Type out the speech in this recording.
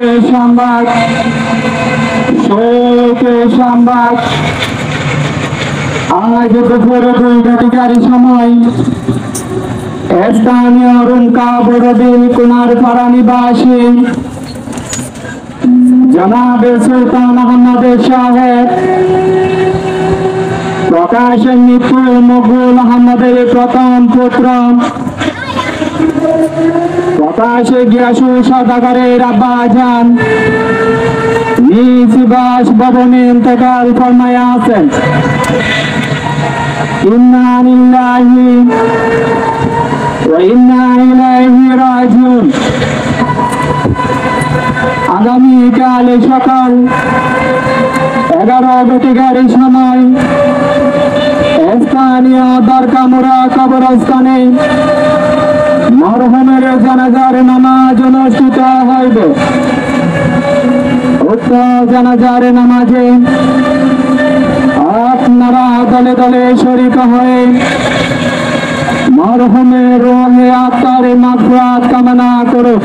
সংবাদ সংবাদ আজ দুপুর 2টার সময় স্থানীয় রুমকা বড়বিল কুনারপাড়া নিবাসী জনাবে সুলতান আহমদ সাহেব প্রকাশের মৃত্যু মকবুল আহমদের প্রথম পুত্র প্রকাশে গিয়াসু সদাগরের আব্বাজান নিজ বাসভবনে ইন্তেকাল ফরমায়া আছেন। ইন্না লিল্লাহি ওয়া ইন্না ইলাইহি রাজিউন। আগামীকাল সকাল 11টার সময় স্থানীয় দরকামুরা কবরস্থানে মরহুমের জানাজার নামাজ অনুষ্ঠিত হইবে। উক্ত জানাজার নামাজে আপনারা দলে দলে শরীক হয়ে মরহুমের রুহে আত্মার মাগফিরাত কামনা করুন।